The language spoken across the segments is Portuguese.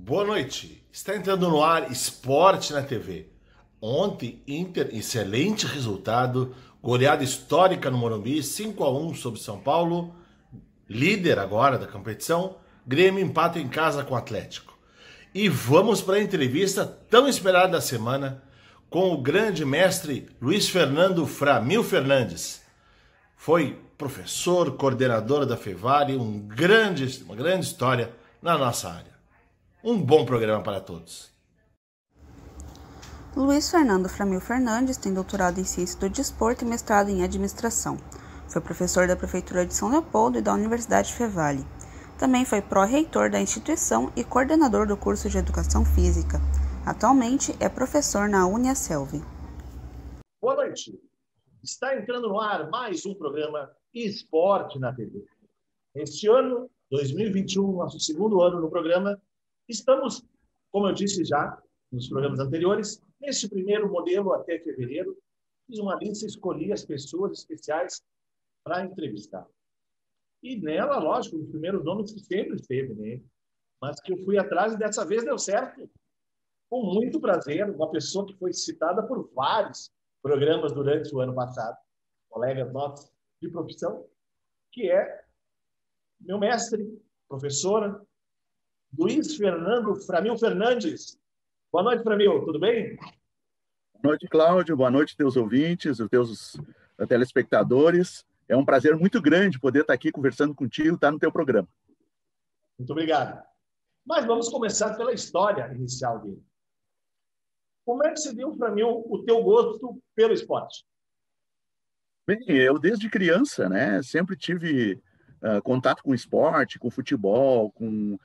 Boa noite. Está entrando no ar Esporte na TV. Ontem, Inter, excelente resultado, goleada histórica no Morumbi, 5-1 sobre São Paulo, líder agora da competição. Grêmio empata em casa com o Atlético. E vamos para a entrevista tão esperada da semana com o grande mestre Luiz Fernando Framil Fernandes. Foi professor, coordenador da Fevale, uma grande história na nossa área. Um bom programa para todos. Luiz Fernando Framil Fernandes tem doutorado em Ciência do Desporto e mestrado em Administração. Foi professor da Prefeitura de São Leopoldo e da Universidade Fevale. Também foi pró-reitor da instituição e coordenador do curso de Educação Física. Atualmente é professor na Uniaselv. Boa noite. Está entrando no ar mais um programa Esporte na TV. Este ano, 2021, nosso segundo ano no programa, estamos, como eu disse já nos programas anteriores, neste primeiro modelo até fevereiro, fiz uma lista e escolhi as pessoas especiais para entrevistar. E nela, lógico, os primeiros nomes que sempre esteve, né? Mas que eu fui atrás e dessa vez deu certo. Com muito prazer, uma pessoa que foi citada por vários programas durante o ano passado, colegas nossos de profissão, que é meu mestre, professora, Luiz Fernando Framil Fernandes. Boa noite, Framil. Tudo bem? Boa noite, Cláudio. Boa noite, teus ouvintes, os teus telespectadores. É um prazer muito grande poder estar aqui conversando contigo, estar no teu programa. Muito obrigado. Mas vamos começar pela história inicial dele. Como é que se deu, Framil, o teu gosto pelo esporte? Bem, eu desde criança, né, sempre tive contato com esporte, com futebol, com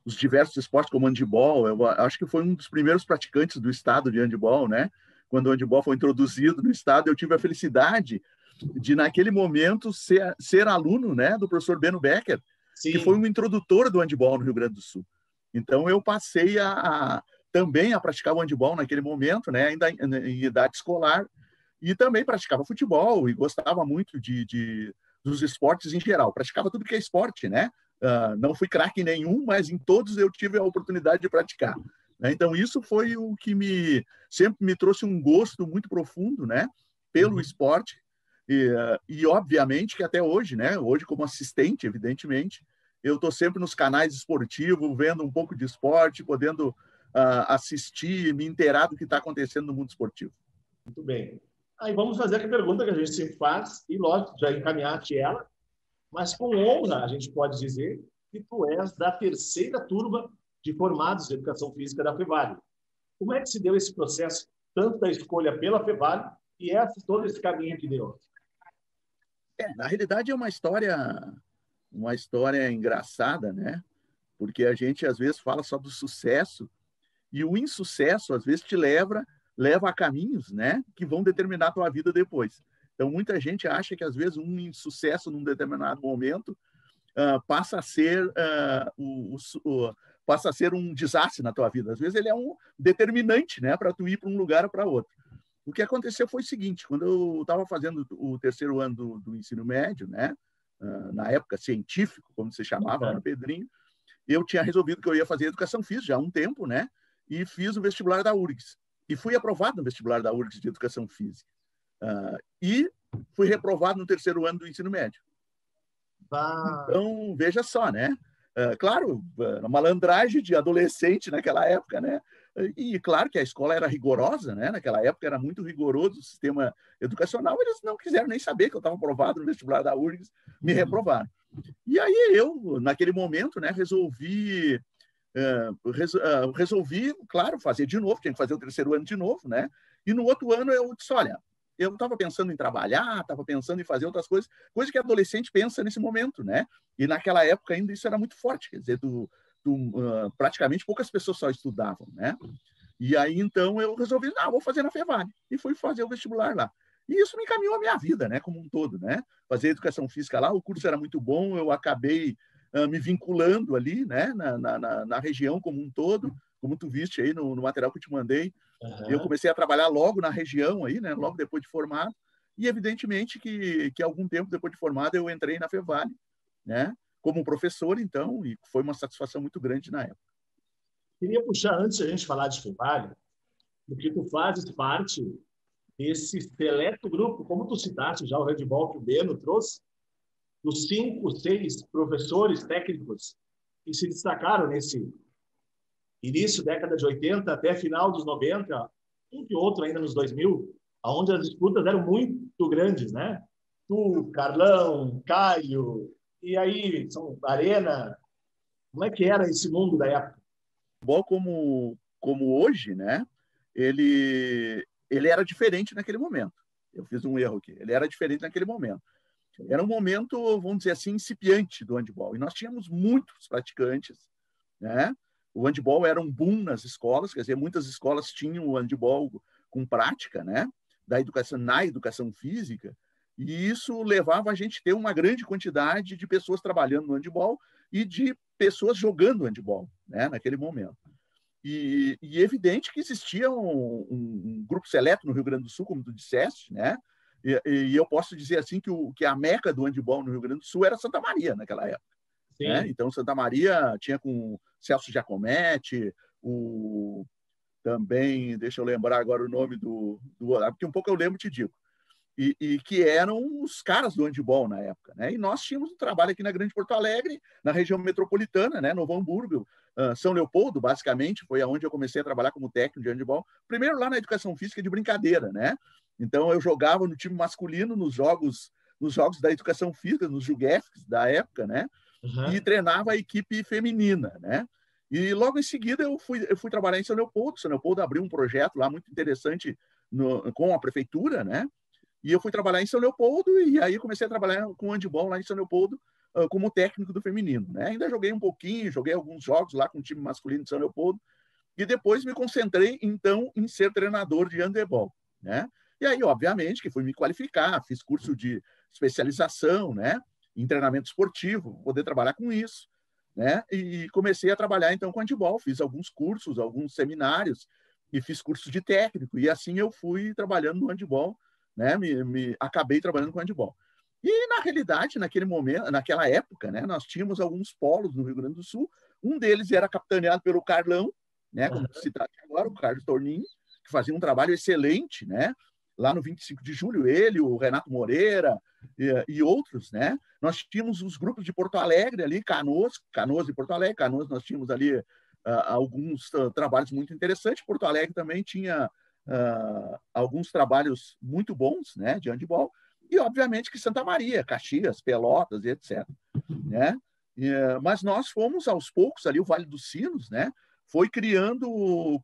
os diversos esportes como handebol. Eu acho que foi um dos primeiros praticantes do estado de handebol, né? Quando o handebol foi introduzido no estado, eu tive a felicidade de, naquele momento, ser aluno, né, do professor Beno Becker, Sim. Que foi um introdutor do handebol no Rio Grande do Sul. Então, eu passei também a praticar o handebol naquele momento, né, ainda em idade escolar, e também praticava futebol e gostava muito dos esportes em geral. Praticava tudo que é esporte, né? Não fui craque em nenhum, mas em todos eu tive a oportunidade de praticar. Né? Então, isso foi o que sempre me trouxe um gosto muito profundo, né, pelo esporte. E, obviamente, que até hoje, né, hoje como assistente, evidentemente, eu estou sempre nos canais esportivos, vendo um pouco de esporte, podendo assistir, me inteirar do que está acontecendo no mundo esportivo. Muito bem. Aí vamos fazer a pergunta que a gente sempre faz, e lógico, já encaminhar-te ela, mas com honra a gente pode dizer que tu és da terceira turma de formados de Educação Física da Fevale. Como é que se deu esse processo, tanto da escolha pela Fevale e todo esse caminho que deu? Na realidade é uma história engraçada, né? Porque a gente às vezes fala só do sucesso e o insucesso às vezes te leva a caminhos, né, que vão determinar a tua vida depois. Então muita gente acha que às vezes um insucesso num determinado momento passa a ser um desastre na tua vida. Às vezes ele é um determinante, né, para tu ir para um lugar ou para outro. O que aconteceu foi o seguinte: quando eu estava fazendo o terceiro ano do ensino médio, né, na época científico, como se chamava, lá no Pedrinho, eu tinha resolvido que eu ia fazer educação física já há um tempo, né, e fiz o vestibular da URGS. E fui aprovado no vestibular da URGS de educação física. E fui reprovado no terceiro ano do ensino médio. Então, veja só, né? Claro, uma malandragem de adolescente naquela época, né? E claro que a escola era rigorosa, né? Naquela época era muito rigoroso o sistema educacional. Eles não quiseram nem saber que eu estava aprovado no vestibular da URGS, me reprovaram. E aí eu, naquele momento, né, resolvi, claro, fazer de novo, tinha que fazer o terceiro ano de novo, né? E no outro ano eu disse, olha, eu estava pensando em trabalhar, estava pensando em fazer outras coisas, coisa que adolescente pensa nesse momento, né? E naquela época ainda isso era muito forte, quer dizer, praticamente poucas pessoas só estudavam, né? E aí então eu resolvi, vou fazer na Fevale, e fui fazer o vestibular lá. E isso me encaminhou a minha vida, né, como um todo, né? Fazer educação física lá, o curso era muito bom, eu acabei me vinculando ali, né, na região como um todo, como tu viste aí no material que eu te mandei. Eu comecei a trabalhar logo na região aí, né, logo depois de formado, e evidentemente que algum tempo depois de formado eu entrei na Fevale, né, como professor, então, e foi uma satisfação muito grande na época. Queria puxar, antes de a gente falar de Fevale, porque tu fazes parte desse seleto grupo, como tu citaste já o handball que o Beno trouxe, dos 5, 6 professores técnicos que se destacaram nesse início da década de 80 até final dos 90, um que outro ainda nos 2000, onde as disputas eram muito grandes, né? Tu, Carlão, Caio, e aí São Arena. Como é que era esse mundo da época? Bom, como hoje, né? Ele era diferente naquele momento. Eu fiz um erro aqui. Ele era diferente naquele momento. Era um momento, vamos dizer assim, incipiente do handball. E nós tínhamos muitos praticantes, né? O handball era um boom nas escolas, quer dizer, muitas escolas tinham o handball com prática, né? Na educação física, e isso levava a gente a ter uma grande quantidade de pessoas trabalhando no handball e de pessoas jogando handball, né? Naquele momento. E evidente que existia um grupo seleto no Rio Grande do Sul, como tu disseste, né? E eu posso dizer assim que a meca do handball no Rio Grande do Sul era Santa Maria naquela época. Né? Então, Santa Maria tinha com Celso Giacometti, também, deixa eu lembrar agora o nome porque um pouco eu lembro, te digo, e que eram os caras do handball na época. Né? E nós tínhamos um trabalho aqui na Grande Porto Alegre, na região metropolitana, né? Novo Hamburgo, São Leopoldo, basicamente, foi onde eu comecei a trabalhar como técnico de handball. Primeiro lá na educação física de brincadeira, né? Então, eu jogava no time masculino nos jogos da educação física, nos Juguefs da época, né? E treinava a equipe feminina, né? E logo em seguida eu fui trabalhar em São Leopoldo. São Leopoldo abriu um projeto lá muito interessante com a prefeitura, né? E eu fui trabalhar em São Leopoldo e aí comecei a trabalhar com handball lá em São Leopoldo como técnico do feminino, né? Ainda joguei um pouquinho, joguei alguns jogos lá com o time masculino de São Leopoldo e depois me concentrei então em ser treinador de handebol, né? E aí, obviamente, que fui me qualificar, fiz curso de especialização, né? Em treinamento esportivo, poder trabalhar com isso, né? E comecei a trabalhar então com handebol, fiz alguns cursos, alguns seminários e fiz cursos de técnico e assim eu fui trabalhando no handebol, né? Acabei trabalhando com handebol. E na realidade, naquele momento, naquela época, né, nós tínhamos alguns polos no Rio Grande do Sul. Um deles era capitaneado pelo Carlão, né, como citado agora, o Carlos Torninho, que fazia um trabalho excelente, né? Lá no 25 de julho, ele, o Renato Moreira e outros, né? Nós tínhamos os grupos de Porto Alegre ali, Canoas e Porto Alegre. Canoas nós tínhamos ali alguns trabalhos muito interessantes. Porto Alegre também tinha alguns trabalhos muito bons, né, de handebol. E, obviamente, que Santa Maria, Caxias, Pelotas e etc. Né? Mas nós fomos, aos poucos, ali, o Vale dos Sinos, né? Foi criando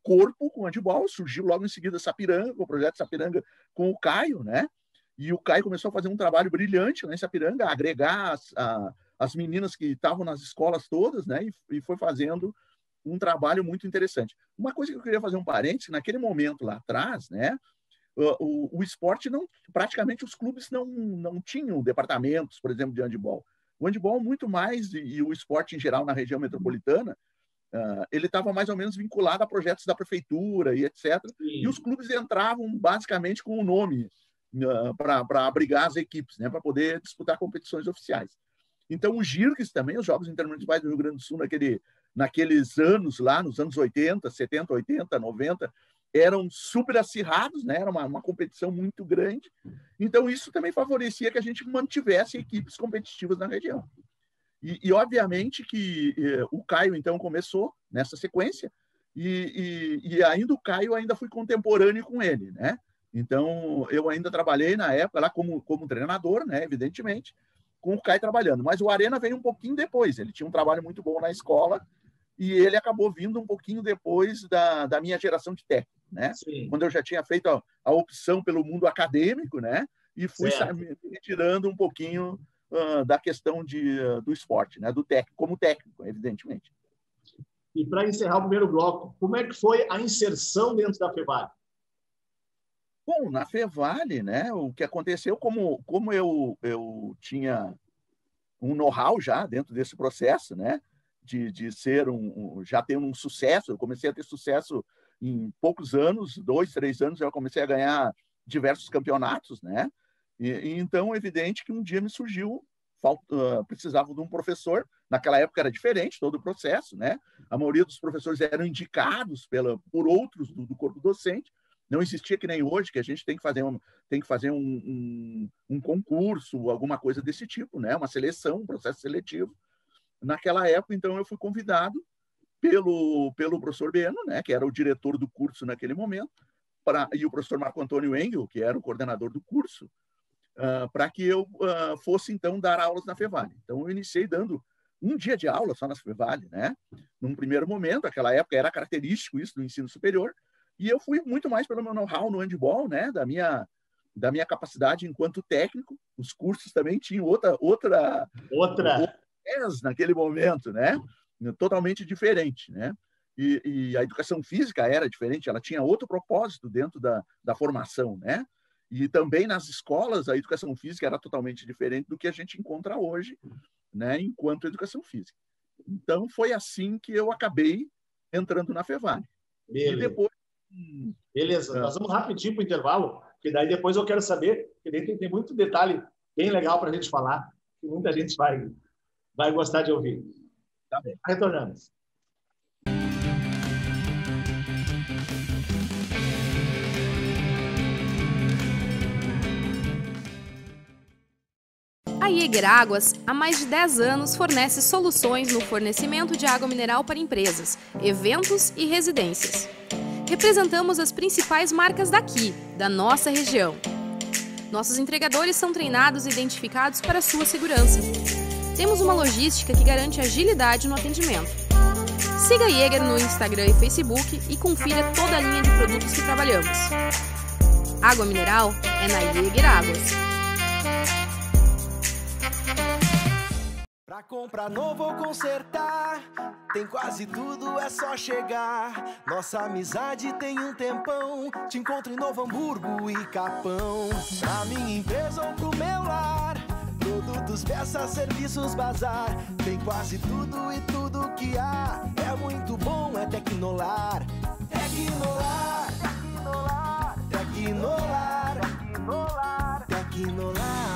corpo com handebol, surgiu logo em seguida Sapiranga, o projeto Sapiranga com o Caio, né? E o Caio começou a fazer um trabalho brilhante lá em Sapiranga, a agregar as meninas que estavam nas escolas todas, né? E foi fazendo um trabalho muito interessante. Uma coisa que eu queria fazer um parênteses, naquele momento lá atrás, né? O esporte, praticamente os clubes não tinham departamentos, por exemplo, de handebol. O handebol muito mais, e o esporte em geral na região metropolitana, ele estava mais ou menos vinculado a projetos da prefeitura e etc. Sim. E os clubes entravam basicamente com o nome para abrigar as equipes, né, para poder disputar competições oficiais. Então, os JIRGs também, os Jogos Intermunicipais do Rio Grande do Sul, naqueles anos lá, nos anos 80, 70, 80, 90, eram super acirrados, né? Era uma competição muito grande. Então, isso também favorecia que a gente mantivesse equipes competitivas na região. E obviamente, que o Caio, então, começou nessa sequência, e ainda o Caio ainda fui contemporâneo com ele, né? Então, eu ainda trabalhei na época lá como treinador, né? Evidentemente, com o Caio trabalhando. Mas o Arena veio um pouquinho depois. Ele tinha um trabalho muito bom na escola e ele acabou vindo um pouquinho depois da minha geração de técnico, né? Sim. Quando eu já tinha feito a opção pelo mundo acadêmico, né? E fui me retirando um pouquinho da questão do esporte, né? Do técnico, como técnico, evidentemente. E para encerrar o primeiro bloco, como é que foi a inserção dentro da Fevale? Bom, na Fevale, né? O que aconteceu, como eu tinha um know-how já dentro desse processo, né? De ser já ter um sucesso. Eu comecei a ter sucesso em poucos anos, 2, 3 anos, eu comecei a ganhar diversos campeonatos, né? E então, é evidente que um dia me surgiu precisavam de um professor. Naquela época era diferente todo o processo, né? A maioria dos professores eram indicados por outros do corpo docente. Não existia que nem hoje, que a gente tem que fazer um concurso, alguma coisa desse tipo, né? Uma seleção, um processo seletivo. Naquela época, então, eu fui convidado pelo professor Beno, né? Que era o diretor do curso naquele momento, e o professor Marco Antônio Engel, que era o coordenador do curso, para que eu fosse, então, dar aulas na Fevale. Então, eu iniciei dando um dia de aula só na Fevale, né? Num primeiro momento, naquela época era característico isso do ensino superior, e eu fui muito mais pelo meu know-how no handball, né? Da minha capacidade enquanto técnico. Os cursos também tinham outra naquele momento, né? Totalmente diferente, né? E a educação física era diferente, ela tinha outro propósito dentro da formação, né? E também nas escolas a educação física era totalmente diferente do que a gente encontra hoje, né? Enquanto educação física. Então foi assim que eu acabei entrando na Fevale. Beleza. E depois beleza, nós vamos rapidinho para o intervalo, que daí depois eu quero saber, que daí tem muito detalhe bem legal para a gente falar, que muita gente vai gostar de ouvir. Tá bem. Retornamos. A Jäger Águas, há mais de 10 anos, fornece soluções no fornecimento de água mineral para empresas, eventos e residências. Representamos as principais marcas daqui, da nossa região. Nossos entregadores são treinados e identificados para a sua segurança. Temos uma logística que garante agilidade no atendimento. Siga a Jäger no Instagram e Facebook e confira toda a linha de produtos que trabalhamos. Água mineral é na Jäger Águas. Pra comprar novo ou consertar, tem quase tudo, é só chegar. Nossa amizade tem um tempão, te encontro em Novo Hamburgo e Capão. Pra minha empresa ou pro meu lar, produtos, peças, serviços, bazar. Tem quase tudo e tudo que há, é muito bom, é Tecnolar. Tecnolar, Tecnolar, Tecnolar, Tecnolar, Tecnolar.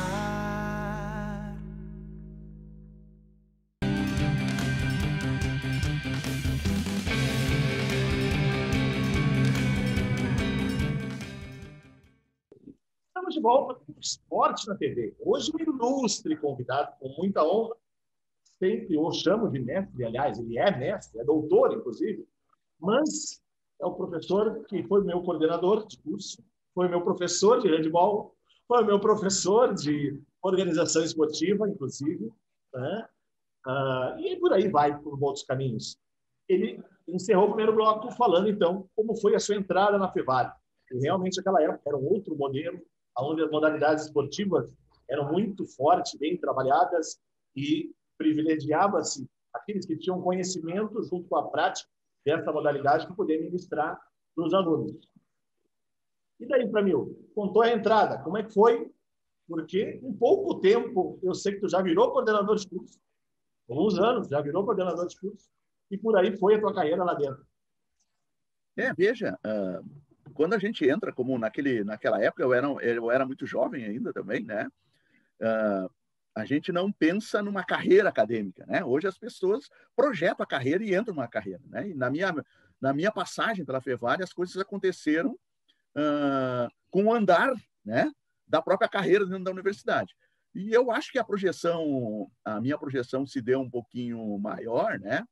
Estamos de volta com o Esporte na TV. Hoje, um ilustre convidado, com muita honra. Sempre eu chamo de mestre, aliás, ele é mestre, é doutor, inclusive, mas é o professor que foi meu coordenador de curso, foi meu professor de handball, foi meu professor de organização esportiva, inclusive, né? E por aí vai por outros caminhos. Ele encerrou o primeiro bloco falando, então, como foi a sua entrada na Fevale. E realmente, naquela época, era um outro modelo, onde as modalidades esportivas eram muito fortes, bem trabalhadas, e privilegiava-se aqueles que tinham conhecimento junto com a prática dessa modalidade que poder ministrar para os alunos. E daí, Pramil, contou a entrada, como é que foi? Porque em pouco tempo, eu sei que tu já virou coordenador de curso, alguns anos, já virou coordenador de curso, e por aí foi a tua carreira lá dentro. Veja, quando a gente entra, como naquela época, eu era muito jovem ainda também, né? A gente não pensa numa carreira acadêmica, né? Hoje as pessoas projetam a carreira e entram numa carreira, né? E na minha passagem pela Fevale, as coisas aconteceram com o andar, né, da própria carreira dentro da universidade. E eu acho que a minha projeção se deu um pouquinho maior, né?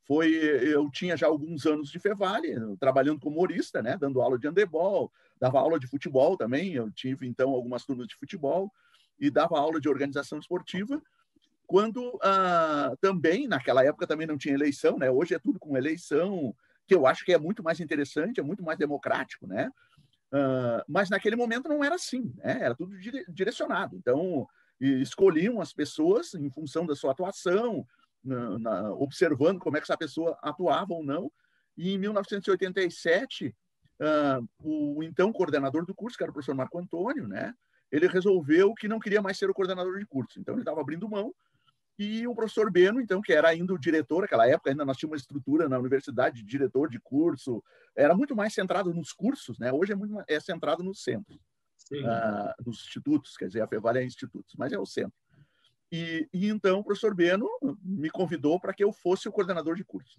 Eu tinha já alguns anos de Fevale, trabalhando como humorista, né? Dando aula de handebol, dava aula de futebol também. Eu tive, então, algumas turmas de futebol e dava aula de organização esportiva. Quando também, naquela época, também não tinha eleição, né? Hoje é tudo com eleição, que eu acho que é muito mais interessante, é muito mais democrático, né? Mas naquele momento não era assim, né? Era tudo direcionado. Então, escolhiam as pessoas em função da sua atuação, observando como é que essa pessoa atuava ou não. E em 1987, o então coordenador do curso, que era o professor Marco Antônio, né, ele resolveu que não queria mais ser o coordenador de curso. Então, ele estava abrindo mão. E o professor Beno, então, que era ainda o diretor, naquela época ainda nós tínhamos uma estrutura na universidade de diretor de curso, era muito mais centrado nos cursos, né? Hoje é centrado nos centros, nos institutos, quer dizer, a Fevale é institutos, mas é o centro. E então o professor Beno me convidou para que eu fosse o coordenador de curso.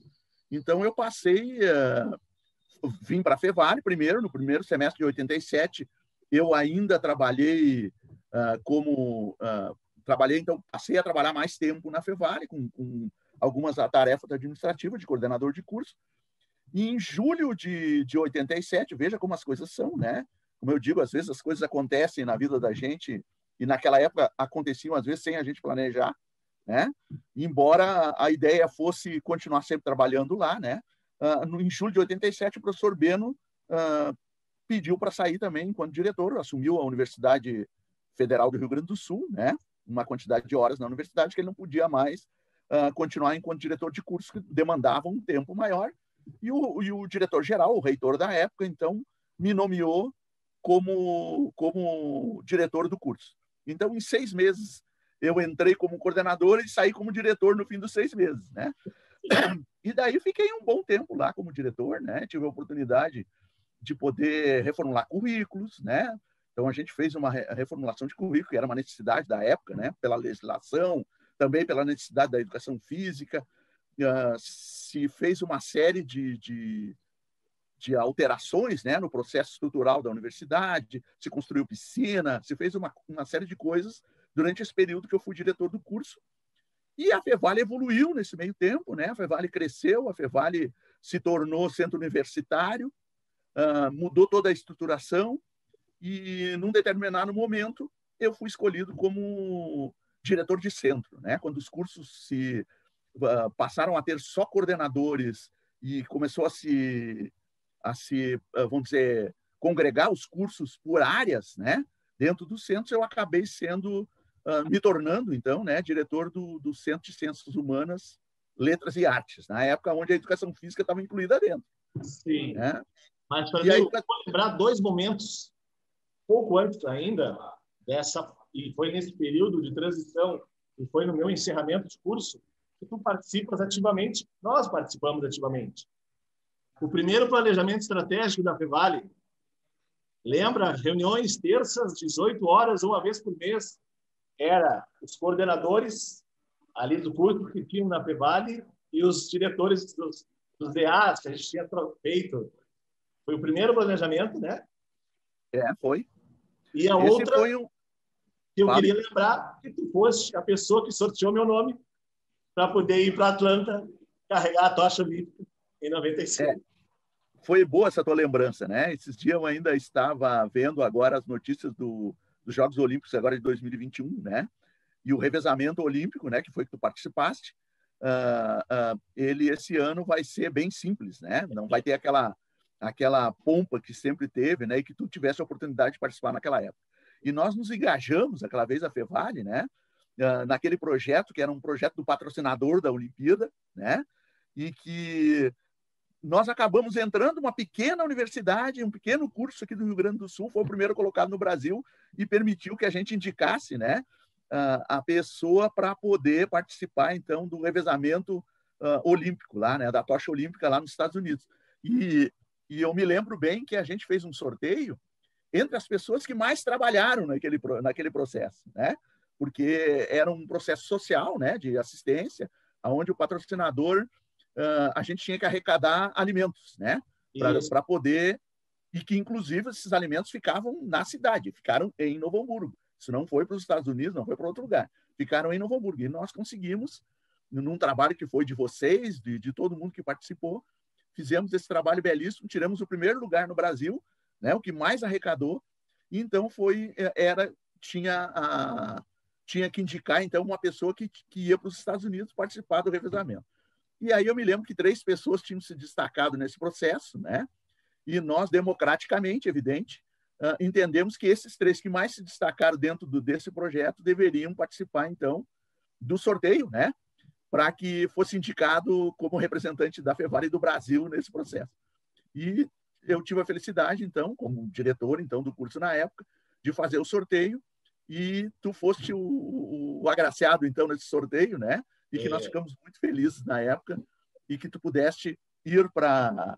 Então eu passei, vim para a Fevale primeiro, no primeiro semestre de 87, eu ainda trabalhei então passei a trabalhar mais tempo na Fevale, com algumas tarefas administrativas de coordenador de curso. E em julho de 87, veja como as coisas são, né? Como eu digo, às vezes as coisas acontecem na vida da gente, e naquela época aconteciam, às vezes, sem a gente planejar, né? Embora a ideia fosse continuar sempre trabalhando lá, né? Em julho de 87, o professor Beno pediu para sair também enquanto diretor, assumiu a Universidade Federal do Rio Grande do Sul, né? Uma quantidade de horas na universidade que ele não podia mais continuar enquanto diretor de curso, que demandava um tempo maior. E o diretor-geral, o reitor da época, então, me nomeou como diretor do curso. Então, em 6 meses, eu entrei como coordenador e saí como diretor no fim dos 6 meses, né? E daí fiquei um bom tempo lá como diretor, né? Tive a oportunidade de poder reformular currículos, né? Então, a gente fez uma reformulação de currículo, que era uma necessidade da época, né? Pela legislação, também pela necessidade da educação física. Se fez uma série de alterações, né, no processo estrutural da universidade, se construiu piscina, se fez uma série de coisas durante esse período que eu fui diretor do curso. E a Fevale evoluiu nesse meio tempo, né? A Fevale cresceu, a Fevale se tornou centro universitário, mudou toda a estruturação, e num determinado momento eu fui escolhido como diretor de centro, né? Quando os cursos passaram a ter só coordenadores e começou a se vamos dizer, congregar os cursos por áreas, né? Dentro dos centros, eu acabei me tornando, então, né, diretor do Centro de Ciências Humanas, Letras e Artes, na época onde a educação física estava incluída dentro. Sim. Né? Mas, para mim, eu vou lembrar 2 momentos, pouco antes ainda, e foi nesse período de transição, e foi no meu encerramento de curso, que tu participas ativamente, nós participamos ativamente. O primeiro planejamento estratégico da Fevale, lembra? Reuniões terças, 18 horas, uma vez por mês, era os coordenadores ali do curso que tinham na Fevale e os diretores dos DAs que a gente tinha feito. Foi o primeiro planejamento, né? Foi. E a outra, que eu queria lembrar, que tu foste a pessoa que sorteou meu nome para poder ir para Atlanta carregar a tocha olímpica em 95. Foi boa essa tua lembrança, né? Esses dias eu ainda estava vendo agora as notícias dos Jogos Olímpicos agora de 2021, né? E o revezamento olímpico, né? Que foi que tu participaste, ele esse ano vai ser bem simples, né? Não vai ter aquela pompa que sempre teve, né? E que tu tivesse a oportunidade de participar naquela época. E nós nos engajamos aquela vez a Fevale, né? Naquele projeto que era um projeto do patrocinador da Olimpíada, né? E que nós acabamos entrando numa pequena universidade, um pequeno curso aqui do Rio Grande do Sul, foi o primeiro colocado no Brasil e permitiu que a gente indicasse, né, a pessoa para poder participar, então, do revezamento olímpico lá, né, da tocha olímpica lá nos Estados Unidos. E eu me lembro bem que a gente fez um sorteio entre as pessoas que mais trabalharam naquele processo, né, porque era um processo social, né, de assistência, onde o patrocinador a gente tinha que arrecadar alimentos, né? Para poder... E que, inclusive, esses alimentos ficavam na cidade, ficaram em Novo Hamburgo. Isso não foi para os Estados Unidos, não foi para outro lugar. Ficaram em Novo Hamburgo. E nós conseguimos, num trabalho que foi de vocês, de todo mundo que participou, fizemos esse trabalho belíssimo, tiramos o primeiro lugar no Brasil, né? O que mais arrecadou. E então tinha que indicar, então, uma pessoa que ia para os Estados Unidos participar do revezamento. E aí eu me lembro que 3 pessoas tinham se destacado nesse processo, né? E nós, democraticamente, evidente, entendemos que esses 3 que mais se destacaram dentro desse projeto deveriam participar, então, do sorteio, né? Para que fosse indicado como representante da Fevale do Brasil nesse processo. E eu tive a felicidade, então, como diretor então, do curso na época, de fazer o sorteio, e tu foste o agraciado, então, nesse sorteio, né? E que nós ficamos muito felizes na época e que tu pudeste ir para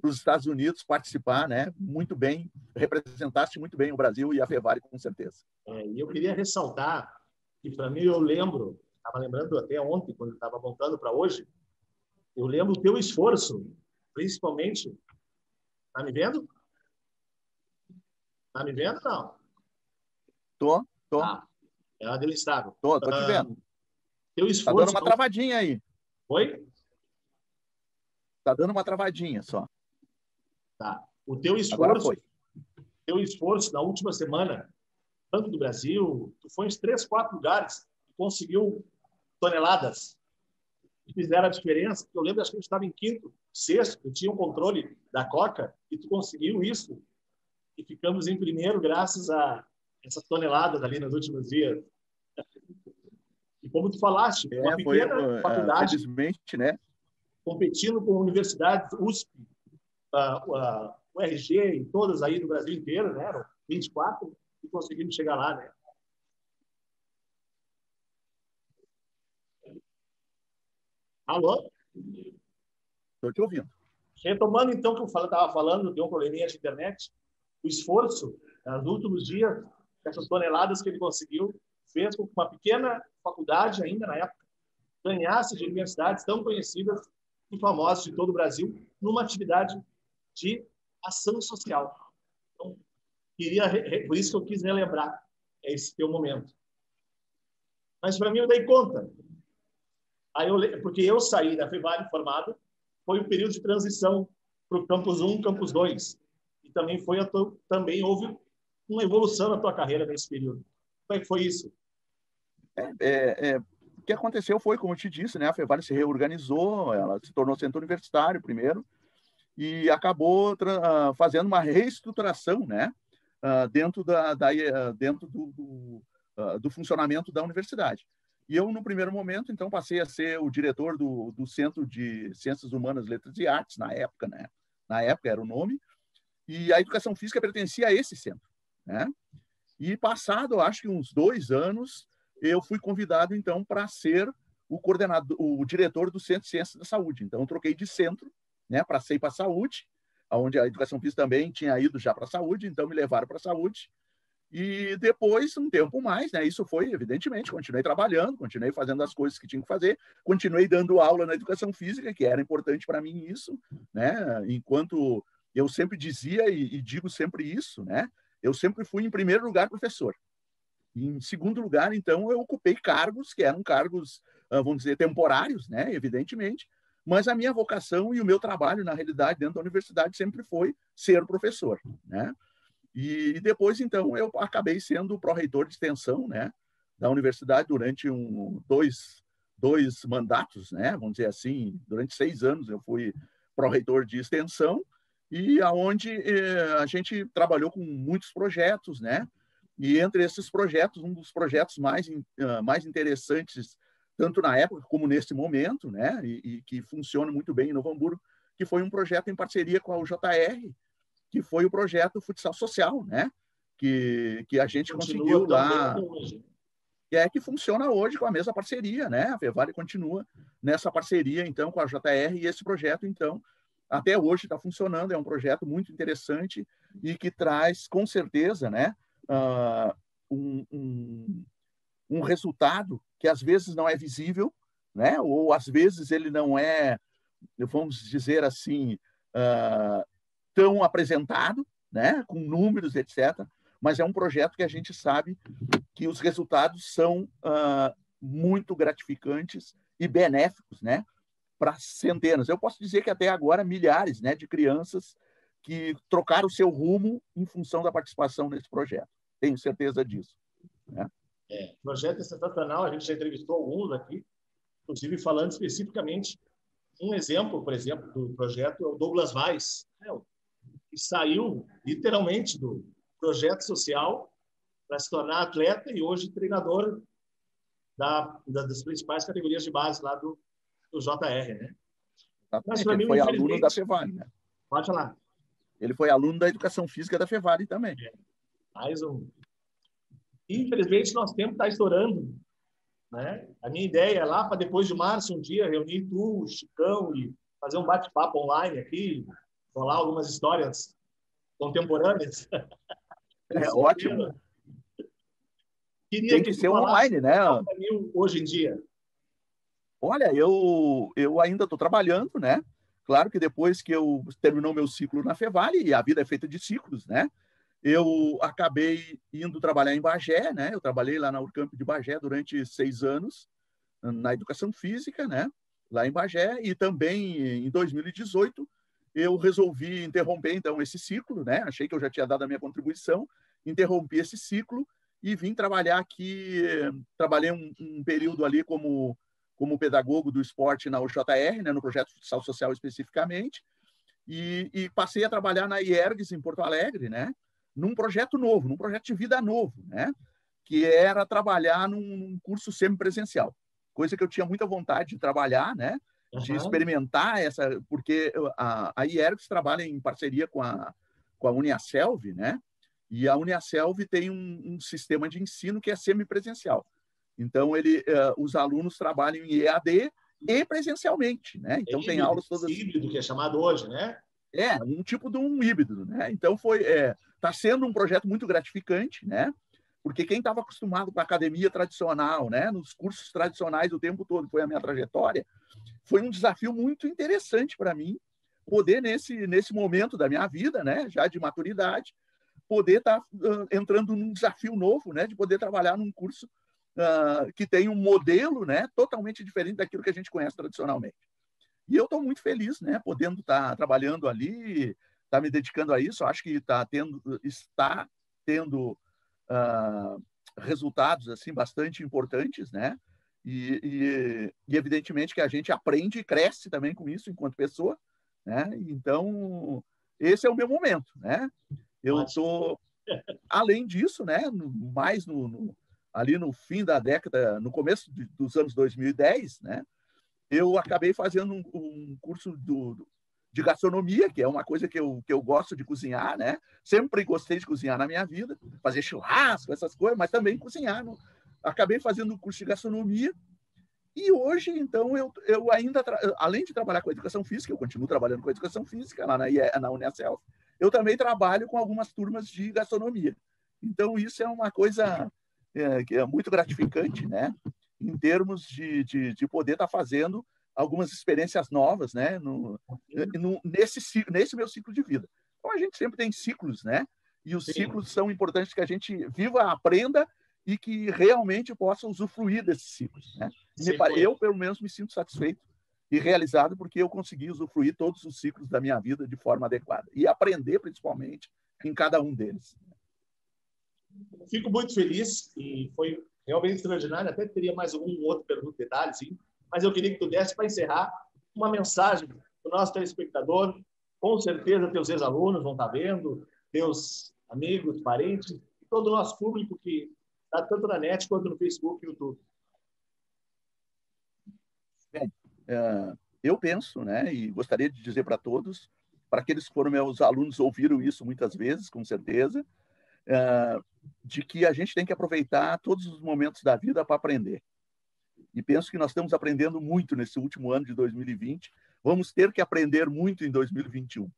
os Estados Unidos participar, né? Muito bem, representaste muito bem o Brasil e a Fevale, com certeza. E eu queria ressaltar E para mim, eu lembro, estava lembrando até ontem, quando eu estava montando para hoje, eu lembro o teu esforço, principalmente. Tá me vendo? Tá me vendo? Não. Tô. Tá. Ela deu estável. Tô te vendo. Teu Tá dando esforço. uma travadinha aí. Oi? Tá dando uma travadinha só. Tá. O teu Agora esforço. foi. Teu esforço na última semana, Banco do Brasil, tu foi em 3, 4 lugares e conseguiu toneladas que fizeram a diferença. Eu lembro, acho que a gente estava em quinto, sexto, eu tinha um controle da Coca e tu conseguiu isso. E ficamos em primeiro graças a essas toneladas ali nos últimos dias. E como tu falaste, uma pequena faculdade, felizmente, né? competindo com universidades, USP, URG e todas aí do Brasil inteiro, né? Eram 24 e conseguimos chegar lá, né? Alô? Estou te ouvindo. Retomando, então, o que eu estava falando, deu um probleminha de internet, o esforço, nos últimos dias, essas toneladas que ele conseguiu, fez com que uma pequena faculdade, ainda na época, ganhasse de universidades tão conhecidas e famosas de todo o Brasil, numa atividade de ação social. Então, por isso que eu quis relembrar esse teu momento. Mas, para mim, eu dei conta. Porque eu saí da Fevale formado, foi o período de transição para o Campus 1, Campus 2. E também houve uma evolução na tua carreira nesse período. Como é que foi isso? O que aconteceu foi, como eu te disse, né? A Fevale se reorganizou, ela se tornou centro universitário primeiro e acabou fazendo uma reestruturação, né? Dentro do funcionamento da universidade. E eu, no primeiro momento, então, passei a ser o diretor do Centro de Ciências Humanas, Letras e Artes, na época, né? Na época era o nome. E a Educação Física pertencia a esse centro, né? E passado, acho que uns 2 anos, eu fui convidado, então, para ser o diretor do Centro de Ciências da Saúde. Então, eu troquei de centro, né? Passei para a Saúde, onde a Educação Física também tinha ido já para a Saúde, então me levaram para a Saúde. E depois, um tempo mais, né? Isso foi, evidentemente, continuei trabalhando, continuei fazendo as coisas que tinha que fazer, continuei dando aula na Educação Física, que era importante para mim isso, né? Enquanto eu sempre dizia e digo sempre isso, né? Eu sempre fui, em primeiro lugar, professor. E, em segundo lugar, então, eu ocupei cargos que eram cargos, vamos dizer, temporários, né? Evidentemente, mas a minha vocação e o meu trabalho, na realidade, dentro da universidade, sempre foi ser professor, né? E depois, então, eu acabei sendo o pró-reitor de extensão, né, da universidade durante dois mandatos, né, vamos dizer assim, durante 6 anos eu fui pró-reitor de extensão, e aonde a gente trabalhou com muitos projetos, né, e entre esses projetos, um dos projetos mais interessantes, tanto na época como nesse momento, né, e que funciona muito bem em Novo Hamburgo, que foi um projeto em parceria com a UJR, que foi o projeto Futsal Social, né? Que a gente conseguiu lá. Que funciona hoje com a mesma parceria, né? A Fevale continua nessa parceria, então, com a JR, e esse projeto, então, até hoje está funcionando, é um projeto muito interessante e que traz, com certeza, né, um resultado que às vezes não é visível, né? Ou às vezes ele não é, vamos dizer assim, tão apresentado, né, com números, etc. Mas é um projeto que a gente sabe que os resultados são muito gratificantes e benéficos, né, para centenas. Eu posso dizer que até agora milhares, né, de crianças que trocaram o seu rumo em função da participação nesse projeto. Tenho certeza disso, né? O projeto é sensacional. A gente já entrevistou alguns aqui, inclusive falando especificamente. Um exemplo, por exemplo, do projeto é o Douglas Weiss, que saiu literalmente do projeto social para se tornar atleta e hoje treinador das principais categorias de base lá do JR, né? Mas, ele foi aluno da Fevale, né? Pode falar. Ele foi aluno da Educação Física da Fevale também. Mais um. Infelizmente, nosso tempo está estourando, né? A minha ideia é lá para depois de março, um dia, reunir tu, o Chicão e fazer um bate-papo online aqui, falar algumas histórias contemporâneas. Ótimo. Queria tem que ser online, né? Hoje em dia. Olha, eu ainda estou trabalhando, né? Claro que depois que eu terminou meu ciclo na Fevale, e a vida é feita de ciclos, né? Eu acabei indo trabalhar em Bagé, né? Eu trabalhei lá na Urcamp de Bagé durante 6 anos, na educação física, né? Lá em Bagé, e também em 2018 eu resolvi interromper, então, esse ciclo, né? Achei que eu já tinha dado a minha contribuição, interrompi esse ciclo e vim trabalhar aqui, trabalhei um período ali como pedagogo do esporte na UJR, né? No projeto Futsal Social especificamente, e passei a trabalhar na IERGS em Porto Alegre, né? Num projeto novo, num projeto de vida novo, né? Que era trabalhar num curso semipresencial, coisa que eu tinha muita vontade de trabalhar, né? De experimentar essa, porque a IERGS trabalha em parceria com a Uniaselv, né? E a Uniaselv tem um sistema de ensino que é semipresencial. Então, os alunos trabalham em EAD e presencialmente, né? Então, tem aulas todas... Híbrido, que é chamado hoje, né? Um tipo de um híbrido, né? Então, está sendo um projeto muito gratificante, né? Porque quem estava acostumado com a academia tradicional, né? Nos cursos tradicionais o tempo todo, foi a minha trajetória, foi um desafio muito interessante para mim poder, nesse momento da minha vida, né? Já de maturidade, poder estar entrando num desafio novo, né? De poder trabalhar num curso que tem um modelo, né? Totalmente diferente daquilo que a gente conhece tradicionalmente. E eu estou muito feliz, né? Podendo estar trabalhando ali, estar me dedicando a isso. Acho que está tendo resultados assim bastante importantes, né? E evidentemente que a gente aprende e cresce também com isso enquanto pessoa, né? Então esse é o meu momento, né? Eu estou, além disso, né? Ali no fim da década, no começo dos anos 2010, né? Eu acabei fazendo um curso de gastronomia, que é uma coisa que eu gosto de cozinhar, né? Sempre gostei de cozinhar na minha vida, fazer churrasco, essas coisas, mas também cozinhar. Não? Acabei fazendo um curso de gastronomia e hoje, então, eu ainda, além de trabalhar com a educação física, eu continuo trabalhando com a educação física lá na Uniaselv, eu também trabalho com algumas turmas de gastronomia. Então, isso é uma coisa que é muito gratificante, né? Em termos de poder estar fazendo algumas experiências novas, né? Nesse meu ciclo de vida. Então, a gente sempre tem ciclos, né? E os ciclos são importantes que a gente viva, aprenda e que realmente possa usufruir desses ciclos, né? Eu, pelo menos, me sinto satisfeito e realizado porque eu consegui usufruir todos os ciclos da minha vida de forma adequada e aprender, principalmente, em cada um deles. Fico muito feliz e foi realmente extraordinário. Até teria mais algum outro pergunta, detalhe, sim. Mas eu queria que tu desse, para encerrar, uma mensagem para o nosso telespectador. Com certeza, teus ex-alunos vão estar vendo, teus amigos, parentes, todo o nosso público que está tanto na net quanto no Facebook e no YouTube. Bem, eu penso, né, e gostaria de dizer para todos, para aqueles que foram meus alunos, ouviram isso muitas vezes, com certeza, de que a gente tem que aproveitar todos os momentos da vida para aprender. E penso que nós estamos aprendendo muito nesse último ano de 2020. Vamos ter que aprender muito em 2021.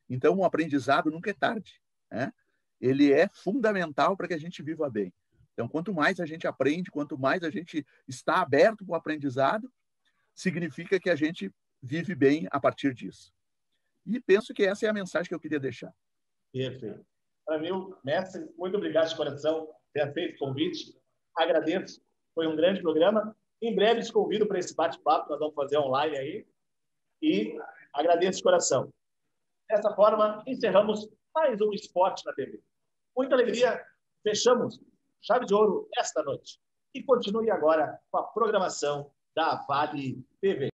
Então, o aprendizado nunca é tarde, né? Ele é fundamental para que a gente viva bem. Então, quanto mais a gente aprende, quanto mais a gente está aberto para o aprendizado, significa que a gente vive bem a partir disso. E penso que essa é a mensagem que eu queria deixar. Perfeito. Ramil, mestre, muito obrigado de coração por ter feito o convite. Agradeço. Foi um grande programa. Em breve te convido para esse bate-papo, nós vamos fazer online aí. E agradeço de coração. Dessa forma, encerramos mais um Esporte na TV. Muita alegria. Fechamos chave de ouro esta noite. E continue agora com a programação da Vale TV.